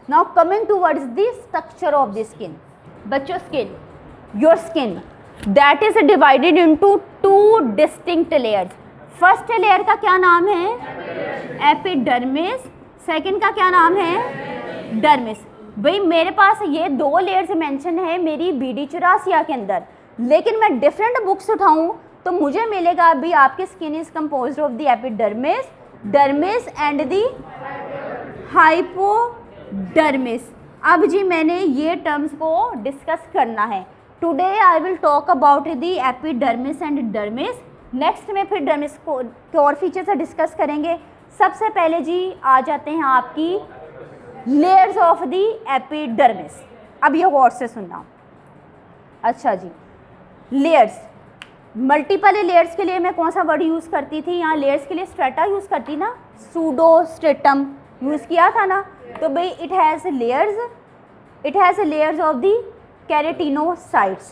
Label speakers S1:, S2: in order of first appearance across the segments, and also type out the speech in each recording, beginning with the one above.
S1: Now coming towards the structure of the skin. बच्चों skin, your skin that is divided into two distinct layers. First layer का क्या नाम है? Epidermis. Second का क्या नाम है? डर्मिस। भाई मेरे पास ये दो लेयर्स मेंशन है मेरी बीडी चौरासिया के अंदर, लेकिन मैं डिफरेंट बुक्स उठाऊं तो मुझे मिलेगा अभी आपकी skin is composed of the epidermis, dermis and the hypodermis. अब जी मैंने ये टर्म्स को डिस्कस करना है। Today I will talk about the epidermis and dermis. Next में फिर डर्मिस को और फीचर से डिस्कस करेंगे। सबसे पहले जी आ जाते हैं आपकी लेयर्स ऑफ द एपिडर्मिस। अब ये गौर से सुनना। अच्छा जी, लेयर्स, मल्टीपल लेयर्स के लिए मैं कौन सा वर्ड यूज़ करती थी? यहाँ लेयर्स के लिए स्ट्रेटा यूज़ करती ना, सूडो स्ट्रेटम यूज़ किया था ना। तो भाई it has layers of the keratinocytes.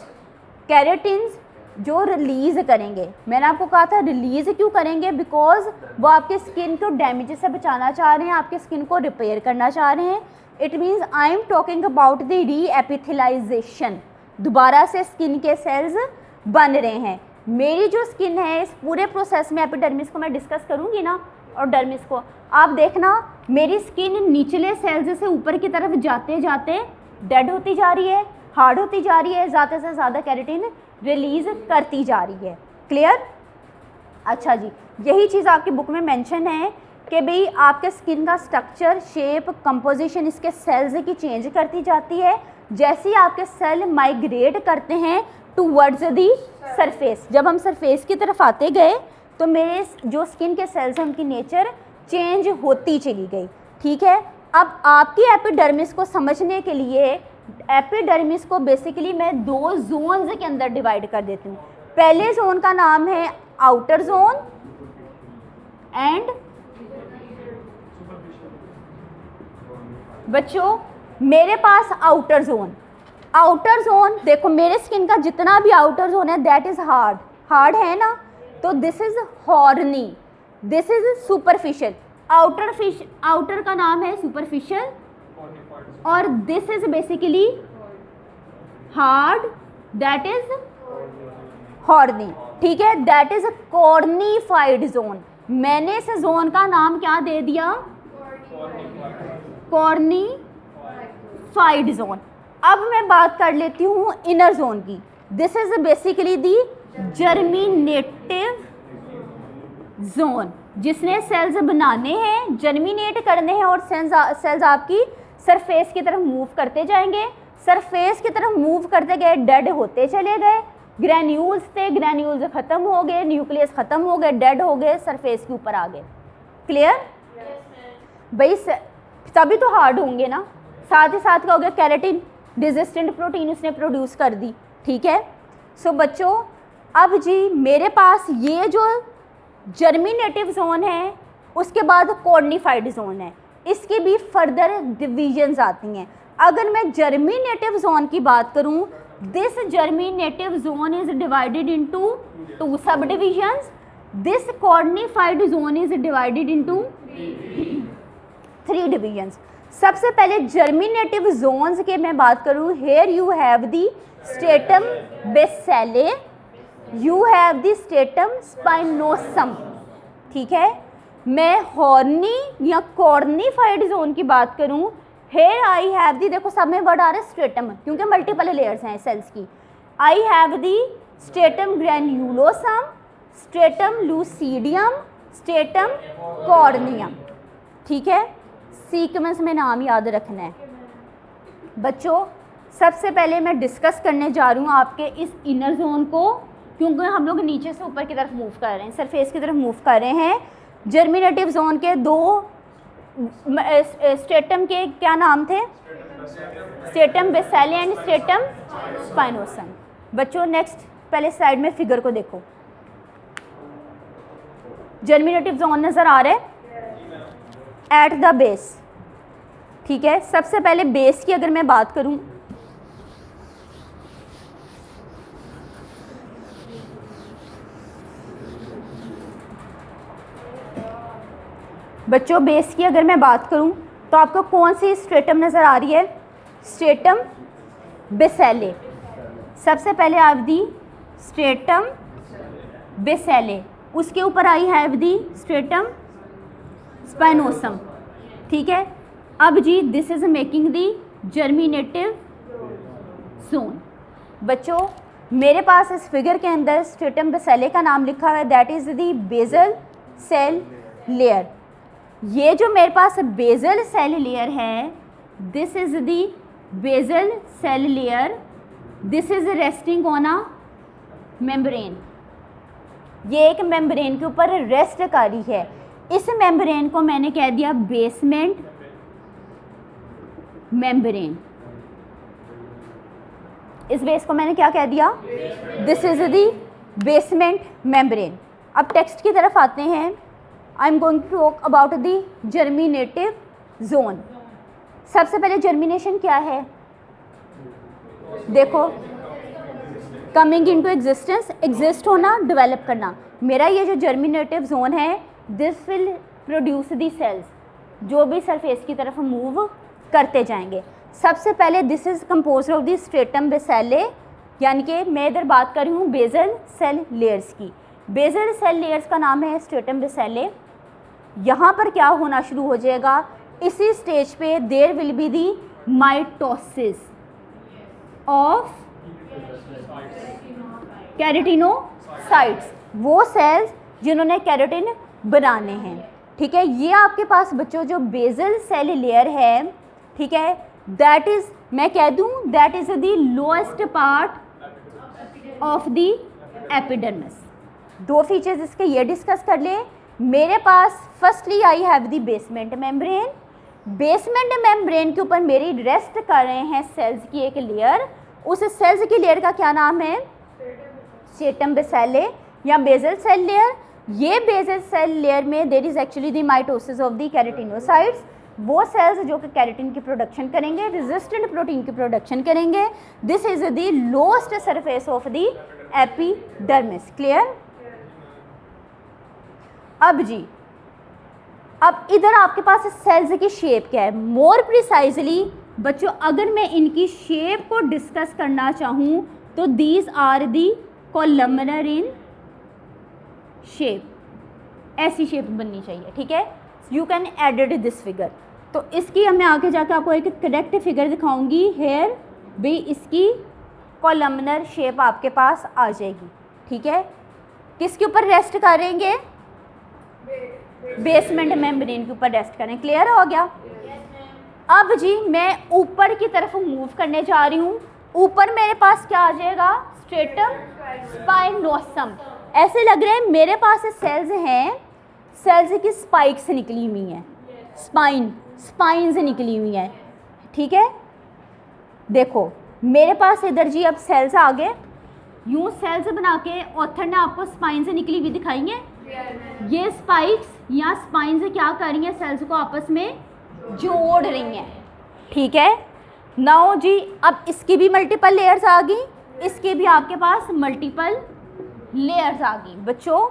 S1: Keratins जो रिलीज़ करेंगे, मैंने आपको कहा था रिलीज़ क्यों करेंगे, बिकॉज वो आपके स्किन को डैमेज से बचाना चाह रहे हैं, आपके स्किन को रिपेयर करना चाह रहे हैं। It means I am talking about the री एपिथेलाइजेशन, दोबारा से स्किन के सेल्स बन रहे हैं। मेरी जो स्किन है इस पूरे प्रोसेस में एपिडर्मिस को मैं डिस्कस करूँगी ना और डर्मिस को, आप देखना मेरी स्किन निचले सेल्स से ऊपर की तरफ जाते जाते डेड होती जा रही है, हार्ड होती जा रही है, ज़्यादा से ज़्यादा कैरेटिन रिलीज़ करती जा रही है। क्लियर? अच्छा जी, यही चीज़ आपकी बुक में मेंशन है कि भाई आपके स्किन का स्ट्रक्चर, शेप, कंपोजिशन इसके सेल्स की चेंज करती जाती है जैसे ही आपके सेल माइग्रेट करते हैं टूवर्ड्स दी सरफेस। जब हम सरफेस की तरफ आते गए तो मेरे जो स्किन के सेल्स हैं उनकी नेचर चेंज होती चली गई। ठीक है, अब आपकी एपिडर्मिस को समझने के लिए एपिडर्मिस को बेसिकली मैं दो जोन्स के अंदर डिवाइड कर देती हूँ। पहले जोन का नाम है आउटर जोन एंड बच्चों मेरे पास आउटर जोन देखो मेरे स्किन का जितना भी आउटर जोन है दैट इज हार्ड है ना, तो this is horny, this is superficial. Outer का नाम है सुपरफिशियल और this is basically hard, that is horny. ठीक है, दैट इज कॉर्निफाइड जोन। मैंने इस जोन का नाम क्या दे दिया? Cornified zone. अब मैं बात कर लेती हूँ इनर जोन की। This is basically the germinative zone, जिसने सेल्स बनाने हैं, जर्मिनेट करने हैं और सेल्स आपकी सरफेस की तरफ मूव करते जाएंगे। सरफेस की तरफ मूव करते गए, डेड होते चले गए। ग्रैन्यूल्स थे, ग्रैन्यूल्स ख़त्म हो गए, न्यूक्लियस ख़त्म हो गए, डेड हो गए, सरफेस के ऊपर आ गए। क्लियर? भाई तभी तो हार्ड होंगे ना। साथ ही साथ क्या हो गया? कैरेटिन रेजिस्टेंट प्रोटीन उसने प्रोड्यूस कर दी। ठीक है, सो बच्चों अब जी मेरे पास ये जो जर्मिनेटिव जोन है उसके बाद कॉर्निफाइड जोन है, इसकी भी फर्दर डिविजन्स आती हैं। अगर मैं जर्मिनेटिव जोन की बात करूं, this germinative zone is divided into two sub divisions. This cornified zone is divided into 3 divisions. सबसे पहले जर्मिनेटिव जोन्स के मैं बात करूं, here you have the stratum basale, you have the stratum spinosum. ठीक है, मैं हॉर्नी या कॉर्निफाइड जोन की बात करूं, हेयर आई हैव दी, देखो सब में वर्ड आ रहा है स्ट्रेटम क्योंकि मल्टीपल लेयर्स हैं सेल्स की। I have the stratum granulosum, stratum lucidum, stratum corneum. ठीक है, सीक्वेंस में नाम याद रखना है बच्चों। सबसे पहले मैं डिस्कस करने जा रही हूँ आपके इस इनर जोन को, क्योंकि हम लोग नीचे से ऊपर की तरफ मूव कर रहे हैं, सरफेस की तरफ मूव कर रहे हैं। जर्मिनेटिव जोन के दो स्ट्रेटम के क्या नाम थे? Stratum basale and stratum spinosum. बच्चों नेक्स्ट पहले साइड में फिगर को देखो, जर्मिनेटिव जोन नज़र आ रहा है एट द बेस। ठीक है, सबसे पहले बेस की अगर मैं बात करूं, बच्चों बेस की अगर मैं बात करूं तो तो आपको कौन सी स्ट्रेटम नज़र आ रही है? Stratum basale. सबसे पहले आप दी स्ट्रेटम बेसेले, उसके ऊपर I have the stratum spinosum. ठीक है, अब जी this is making the germinative zone. बच्चों मेरे पास इस फिगर के अंदर स्ट्रेटम बेसेले का नाम लिखा हुआ है, that is the basal cell layer. ये जो मेरे पास बेजल सेल लेयर है, this is the basal cell layer, this is resting on a membrane. ये एक मेम्ब्रेन के ऊपर रेस्ट कर रही है। इस मेम्ब्रेन को मैंने कह दिया बेसमेंट मेम्ब्रेन। इस बेस को मैंने क्या कह दिया? This is the basement membrane. अब टेक्स्ट की तरफ आते हैं। I am going to talk about the germinative zone. सबसे पहले जर्मिनेशन क्या है? देखो, कमिंग इनटू एग्जिस्टेंस, एग्जिस्ट होना, डेवलप करना। मेरा ये जो जर्मिनेटिव जोन है, this will produce the cells, जो भी सरफेस की तरफ मूव करते जाएंगे। सबसे पहले this is compose of the stratum basale, यानी कि मैं इधर बात कर रही हूँ बेजल सेल लेयर्स की। बेजल सेल लेयर्स का नाम है स्ट्रेटम बेसेले। यहाँ पर क्या होना शुरू हो जाएगा? इसी स्टेज पे there will be the mitosis of keratinocytes, वो सेल्स जिन्होंने कैरेटिन बनाने हैं। ठीक है, ये आपके पास बच्चों जो बेजल सेल लेयर है, ठीक है, दैट इज, मैं कह दूं that is the lowest part of the epidermis. दो फीचर्स इसके ये डिस्कस कर ले। मेरे पास firstly I have the basement membrane. Basement membrane के ऊपर मेरी रेस्ट कर रहे हैं सेल्स की एक लेयर। उस सेल्स की लेयर का क्या नाम है? स्ट्रेटम बेसेले या बेजल सेल लेयर। ये बेजल सेल लेयर में there is actually the mitosis of the keratinocytes, वो सेल्स जो कि कैरेटिन की प्रोडक्शन करेंगे, रेजिस्टेंट प्रोटीन की प्रोडक्शन करेंगे। This is the lowest surface of the epidermis. Clear? अब जी, अब इधर आपके पास सेल्स की शेप क्या है? मोर प्रिसाइजली बच्चों, अगर मैं इनकी शेप को डिस्कस करना चाहूँ तो these are the columnar in shape. ऐसी शेप बननी चाहिए। ठीक है, you can edit this figure. तो इसकी मैं आगे जाकर आपको एक करेक्ट फिगर दिखाऊंगी। हेयर भी इसकी कॉलमनर शेप आपके पास आ जाएगी। ठीक है, किसके ऊपर रेस्ट करेंगे? बेसमेंट मेम्ब्रेन के ऊपर रेस्ट करें। क्लियर हो गया? अब जी मैं ऊपर की तरफ मूव करने जा रही हूँ। ऊपर मेरे पास क्या आ जाएगा? Stratum spinosum. ऐसे लग रहे हैं मेरे पास सेल्स हैं, सेल्स की स्पाइक्स निकली हुई हैं, स्पाइन्स निकली हुई हैं। ठीक है, देखो मेरे पास इधर जी अब सेल्स आ गए। यूँ सेल्स बना के ऑथर ने आपको स्पाइन्स निकली हुई दिखाई हैं। ये स्पाइक्स या स्पाइन्स क्या कर रही हैं? सेल्स को आपस में जोड़ रही हैं। ठीक है, नाउ जी अब इसकी भी मल्टीपल लेयर्स आ गई, इसके भी आपके पास मल्टीपल लेयर्स आ गई। बच्चों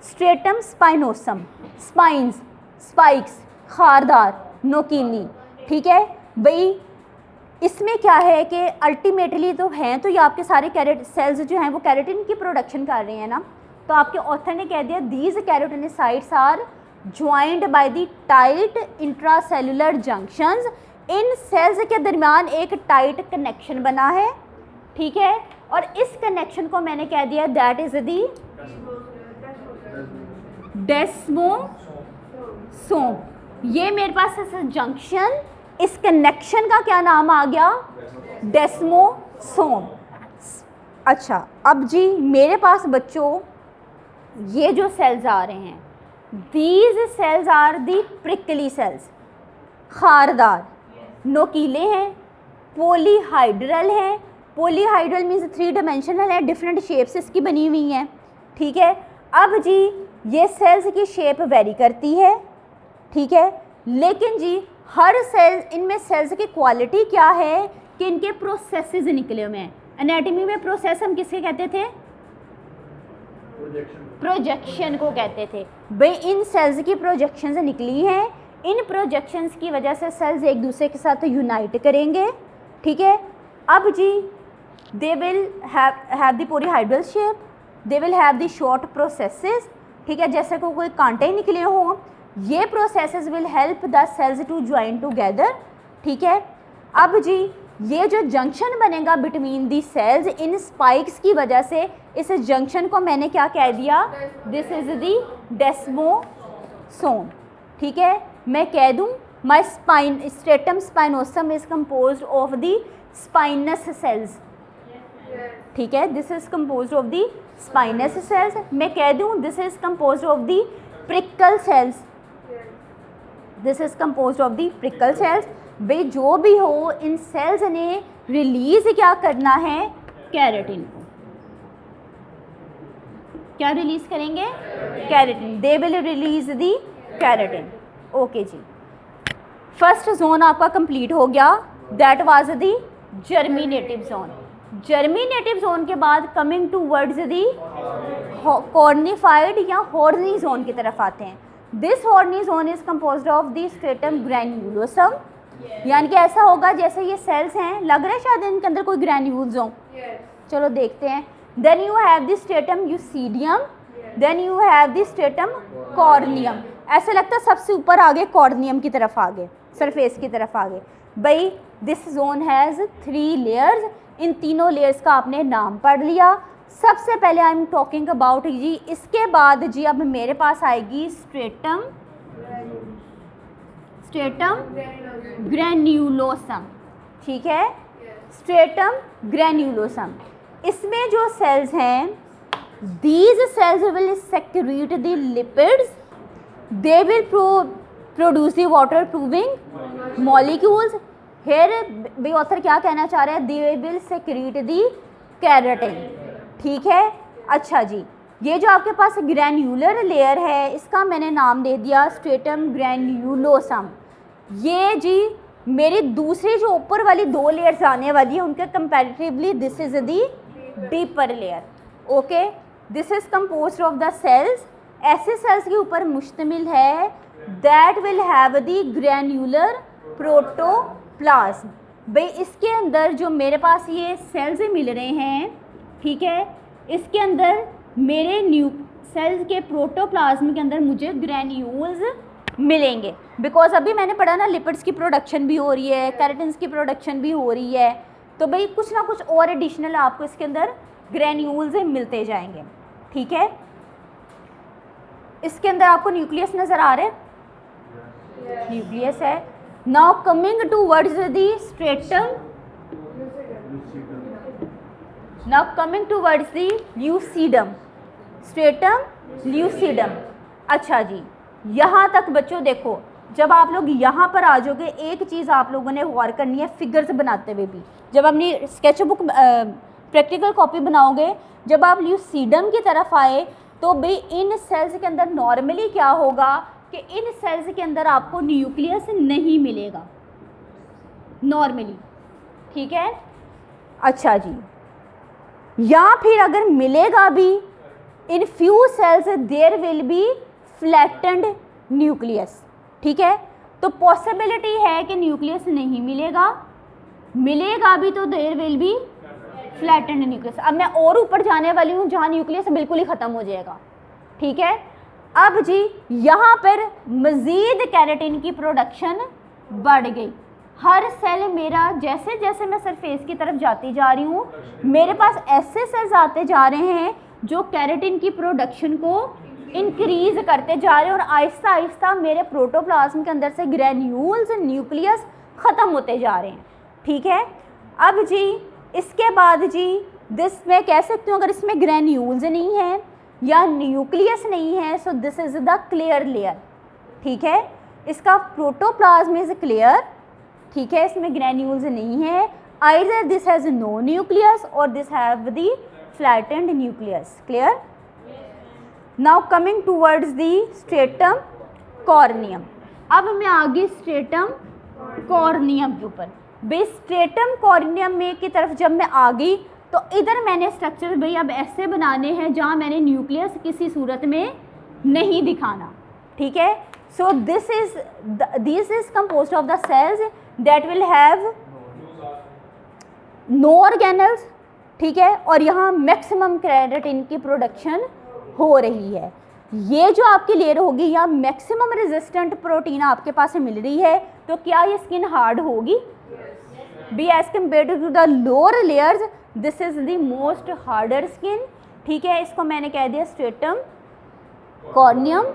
S1: स्ट्रेटम स्पाइनोसम, स्पाइन्स, स्पाइक्स, खारदार, नोकीली। ठीक है भाई, इसमें क्या है कि अल्टीमेटली तो हैं तो ये आपके सारे कैरेट सेल्स जो हैं वो कैरेटिन की प्रोडक्शन कर रहे हैं ना। तो आपके ऑथर ने कह दिया these keratinocytes are joined by the tight intracellular junctions. इन सेल्स के दरमियान एक टाइट कनेक्शन बना है। ठीक है, और इस कनेक्शन को मैंने कह दिया दैट इज दी डेस्मोसोम। ये मेरे पास जंक्शन, इस कनेक्शन का क्या नाम आ गया? डेस्मोसोम। अच्छा, अब जी मेरे पास बच्चों ये जो सेल्स आ रहे हैं, these cells are the prickly cells. खारदार, नोकीले हैं, पॉलीहाइड्रल हैं। पॉलीहाइड्रल मीन्स 3 डायमेंशनल है, डिफरेंट शेप्स इसकी बनी हुई हैं। ठीक है, अब जी ये सेल्स की शेप वेरी करती है। ठीक है, लेकिन जी हर सेल, इनमें सेल्स की क्वालिटी क्या है कि इनके प्रोसेसेस निकले हुए हैं। एनाटॉमी में प्रोसेस हम किसके कहते थे? प्रोजेक्शन को कहते थे। भाई इन सेल्स की प्रोजेक्शन निकली हैं, इन प्रोजेक्शंस की वजह से सेल्स एक दूसरे के साथ यूनाइट करेंगे, ठीक है। अब जी they will have the polyhedral shape, they will have the short processes, ठीक है, जैसे को कोई कांटे निकले हों। ये processes will help the cells to join together, ठीक है। अब जी ये जो जंक्शन बनेगा बिटवीन दी सेल्स इन स्पाइक्स की वजह से, इस जंक्शन को मैंने क्या कह दिया, दिस इज दी डेस्मोसोम, ठीक है। मैं कह दूं my spine stratum spinosum is composed of the spinous cells, ठीक है, this is composed of the spinous cells. मैं कह दूं this is composed of the prickle cells, this is composed of the prickle cells. भाई जो भी हो इन sales ने रिलीज क्या करना है, कैरेटिन को। क्या रिलीज करेंगे, keratin, they will release the keratin. Okay जी, फर्स्ट जोन आपका कंप्लीट हो गया, that was the germinative zone. Germinative zone के बाद coming towards the cornified या हॉर्नी जोन की तरफ आते हैं। This horny zone is composed of the stratum granulosum, यानी कि ऐसा होगा जैसे ये सेल्स हैं, लग रहा है शायद इनके अंदर कोई ग्रैन्यूल्स हों। चलो देखते हैं। Then you have the stratum lucidum, then you have the stratum corneum. ऐसा लगता है सबसे ऊपर आगे कॉर्नियम की तरफ आगे, सरफेस की तरफ आगे। भाई दिस जोन हैज़ 3 लेयर्स, इन तीनों लेयर्स का आपने नाम पढ़ लिया। सबसे पहले आई एम टॉकिंग अबाउट जी, इसके बाद जी अब मेरे पास आएगी स्ट्रेटम ग्रैन्युलोसम, ठीक है, स्ट्रेटम ग्रैन्युलोसम। इसमें जो सेल्स हैं, these cells will secrete the lipids, they will produce the water proofing molecules. Here be author क्या कहना चाह रहे हैं, they will secrete the keratin, ठीक है। अच्छा जी, ये जो आपके पास ग्रैन्युलर लेयर है इसका मैंने नाम दे दिया स्ट्रेटम ग्रैन्युलोसम। ये जी मेरी दूसरी जो ऊपर वाली 2 लेयर्स आने वाली है उनके comparatively this is the deeper layer, okay. This is composed of the cells, ऐसे सेल्स के ऊपर मुश्तमिल है that will have the granular protoplasm. भाई इसके अंदर जो मेरे पास ये सेल्स मिल रहे हैं, ठीक है, इसके अंदर मेरे सेल्स के प्रोटोप्लाज्म के अंदर मुझे ग्रैन्यूल्स मिलेंगे, बिकॉज अभी मैंने पढ़ा ना लिपिड्स की प्रोडक्शन भी हो रही है, कैरेटिन्स की प्रोडक्शन भी हो रही है, तो भाई कुछ ना कुछ और एडिशनल आपको इसके अंदर ग्रैन्यूल्स मिलते जाएंगे, ठीक है। इसके अंदर आपको न्यूक्लियस नज़र आ रहा है, न्यूक्लियस है। Now coming towards the stratum, now coming towards the lucidum, stratum lucidum. अच्छा जी, यहाँ तक बच्चों देखो, जब आप लोग यहाँ पर आ जाओगे एक चीज़ आप लोगों ने गौर करनी है, फिगर्स बनाते हुए भी। जब अपनी स्केच बुक प्रैक्टिकल कॉपी बनाओगे, जब आप ल्यूसीडम की तरफ आए तो भाई इन सेल्स के अंदर नॉर्मली क्या होगा कि इन सेल्स के अंदर आपको न्यूक्लियस नहीं मिलेगा नॉर्मली, ठीक है। अच्छा जी, या फिर अगर मिलेगा भी, in few cells there will be flattened nucleus, ठीक है। तो पॉसिबिलिटी है कि न्यूक्लियस नहीं मिलेगा, मिलेगा भी तो there will be flattened nucleus. अब मैं और ऊपर जाने वाली हूँ जहाँ न्यूक्लियस बिल्कुल ही ख़त्म हो जाएगा, ठीक है। अब जी यहाँ पर मज़ीद कैरेटिन की प्रोडक्शन बढ़ गई। हर सेल मेरा जैसे जैसे मैं सरफेस की तरफ जाती जा रही हूँ, मेरे पास ऐसे सेल्स आते जा रहे हैं जो कैरेटिन की प्रोडक्शन को इंक्रीज़ करते जा रहे हैं, और आहिस्ता आहिस्ता मेरे प्रोटोप्लाज्म के अंदर से ग्रैन्यूल्स न्यूक्लियस ख़त्म होते जा रहे हैं, ठीक है। अब जी इसके बाद जी दिस मैं कह सकती हूँ अगर इसमें ग्रैन्यूल्स नहीं है या न्यूक्लियस नहीं है, so this is the clear layer, ठीक है। इसका प्रोटोप्लाज्म इज़ क्लियर, ठीक है, इसमें ग्रैन्यूल्स नहीं है। Either this has no nucleus और this have the flattened nucleus, clear. Now coming towards the stratum corneum. अब मैं आ गई स्ट्रेटम कॉर्नियम के ऊपर। भाई स्ट्रेटम कॉर्नियम में की तरफ जब मैं आ गई तो इधर मैंने स्ट्रक्चर भाई अब ऐसे बनाने हैं जहाँ मैंने न्यूक्लियस किसी सूरत में नहीं दिखाना, ठीक है। So this is composed of the cells that will have no organelles, ठीक है, और यहाँ मैक्सिमम केराटिन की प्रोडक्शन हो रही है। ये जो आपकी लेयर होगी या मैक्सिमम रेजिस्टेंट प्रोटीन आपके पास से मिल रही है, तो क्या ये स्किन हार्ड होगी? Be as compare to the lower layers this is the most harder skin, ठीक है। इसको मैंने कह दिया स्ट्रेटम कॉर्नियम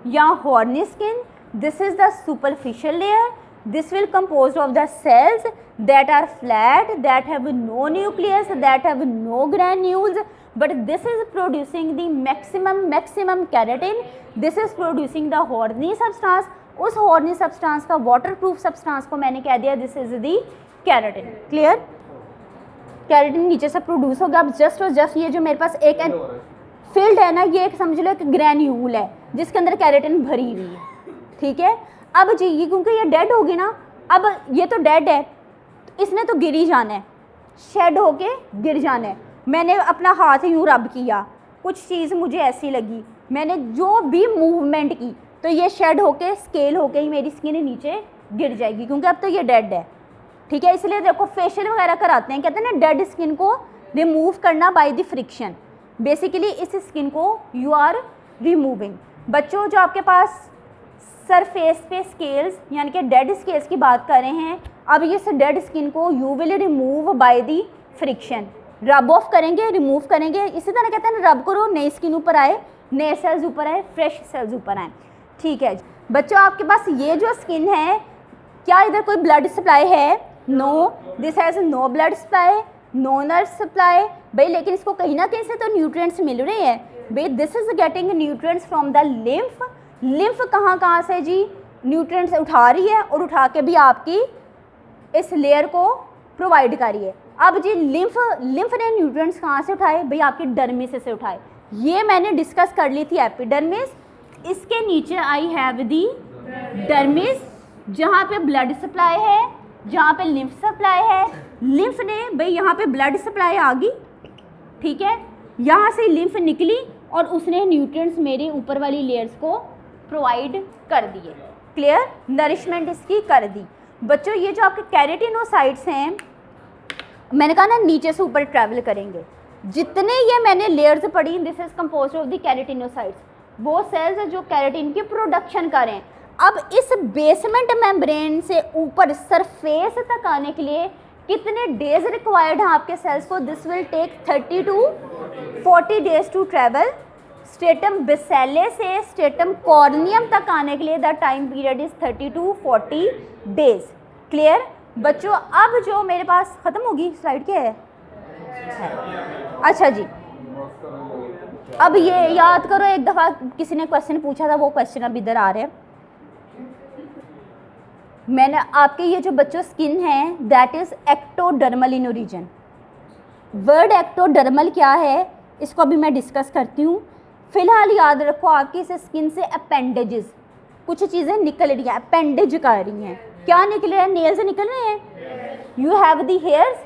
S1: या horny skin. This is the superficial layer, this will composed of the cells that are flat, that have no nucleus, that have no granules, but this is producing the maximum keratin. This is producing the horny substance. उस horny substance का waterproof substance को मैंने कह दिया this is the keratin. Clear? Keratin नीचे से produce होगा। अब just ये जो मेरे पास एक फील्ड है ना, ये एक समझ लो एक ग्रैन्यूल है जिसके अंदर केराटिन भरी हुई है, ठीक है। अब जी ये क्योंकि ये डेड होगी ना, अब ये तो डेड है, इसने तो गिर ही जाना है, शेड होके गिर जाना है। मैंने अपना हाथ यूँ रब किया, कुछ चीज़ मुझे ऐसी लगी, मैंने जो भी मूवमेंट की, तो ये शेड होके स्केल होके ही मेरी स्किन नीचे गिर जाएगी, क्योंकि अब तो ये डेड है, ठीक है। इसलिए देखो फेशियल वगैरह कराते हैं, कहते हैं ना डेड स्किन को रिमूव करना बाय द फ्रिक्शन। बेसिकली इस स्किन को यू आर रिमूविंग। बच्चों जो आपके पास सरफेस पे स्केल्स यानी कि डेड स्केल्स की बात कर रहे हैं, अब इस डेड स्किन को you will remove by the friction. Rub off करेंगे, रिमूव करेंगे, इसी तरह कहते हैं रब करो, नई स्किन ऊपर आए, नए सेल्स ऊपर आए, फ्रेश सेल्स ऊपर आए, ठीक है। बच्चों आपके पास ये जो स्किन है, क्या इधर कोई ब्लड सप्लाई है? No, this has no blood supply, no nerve supply भाई, लेकिन इसको कहीं ना कहीं से तो न्यूट्रिएंट्स मिल रहे हैं भाई। This is getting nutrients from the lymph. Lymph कहाँ से जी न्यूट्रिएंट्स उठा रही है और उठा के भी आपकी इस लेयर को प्रोवाइड कर रही है। अब जी लिम्फ ने न्यूट्रिएंट्स कहाँ से उठाए भाई? आपकी डर्मिस से उठाए। ये मैंने डिस्कस कर ली थी एपिडर्मिस। इसके नीचे आई हैव दी डर्मिस, जहाँ पे ब्लड सप्लाई है, जहाँ पे लिम्फ सप्लाई है। लिम्फ ने भाई यहाँ पे ब्लड सप्लाई आ गई, ठीक है, यहाँ से लिम्फ निकली और उसने न्यूट्रिएंट्स मेरे ऊपर वाली लेयर्स को प्रोवाइड कर दिए। क्लियर? नरिशमेंट इसकी कर दी। बच्चों ये जो आपके केराटिनोसाइट्स हैं, मैंने कहा ना नीचे से ऊपर ट्रैवल करेंगे। जितने ये मैंने लेयर्स पढ़ी, this is composed of the keratinocytes, वो सेल्स जो केराटिन की प्रोडक्शन करें। अब इस बेसमेंट मेम्ब्रेन से ऊपर सरफेस तक आने के लिए कितने डेज रिक्वायर्ड हैं आपके सेल्स को? This will take 30 to 40 days to travel. Stratum basale से स्ट्रेटम कॉर्नियम तक आने के लिए the time period is 30 to 40 days. Clear बच्चों? अब जो मेरे पास ख़त्म होगी स्लाइड क्या है? अच्छा जी, अब ये याद करो, एक दफ़ा किसी ने क्वेश्चन पूछा था, वो क्वेश्चन अब इधर आ रहे हैं। मैंने आपके ये जो बच्चों स्किन है that is ectodermal in origin. Word ectodermal क्या है इसको अभी मैं डिस्कस करती हूँ। फिलहाल याद रखो आपकी इस स्किन से अपेंडेजेस कुछ चीज़ें निकल रही हैं, अपेंडेज कर रही हैं। क्या निकल रहा है? नेल्स निकल रहे हैं। You have the hairs,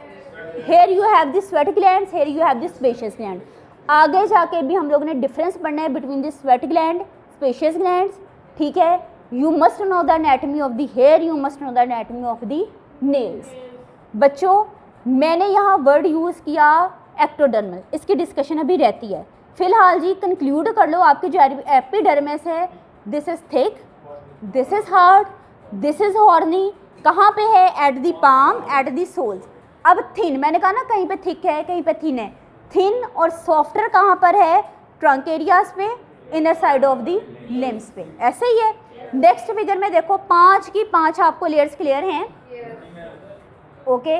S1: here you have the sweat glands, here you have the spacious gland. आगे जाके भी हम लोगों ने डिफरेंस पढ़ना है between the sweat gland, spacious glands, ठीक है। You must know the anatomy of the hair, you must know the anatomy of the nails। बच्चों मैंने यहाँ वर्ड यूज़ किया एक्टोडर्मल, इसकी डिस्कशन अभी रहती है। फिलहाल जी कंक्लूड कर लो, आपकी जो एपिडर्मिस है this is thick, this is hard, this is horny. कहाँ पे है? At the palm, at the soles. अब थिन, मैंने कहा ना कहीं पे थिक है कहीं पे थिन है। थिन और सॉफ्टर कहाँ पर है? ट्रंक एरियाज पे, inner side of the limbs पे, ऐसे ही है। नेक्स्ट फिगर में देखो 5 की 5 आपको लेयर्स क्लियर हैं, ओके।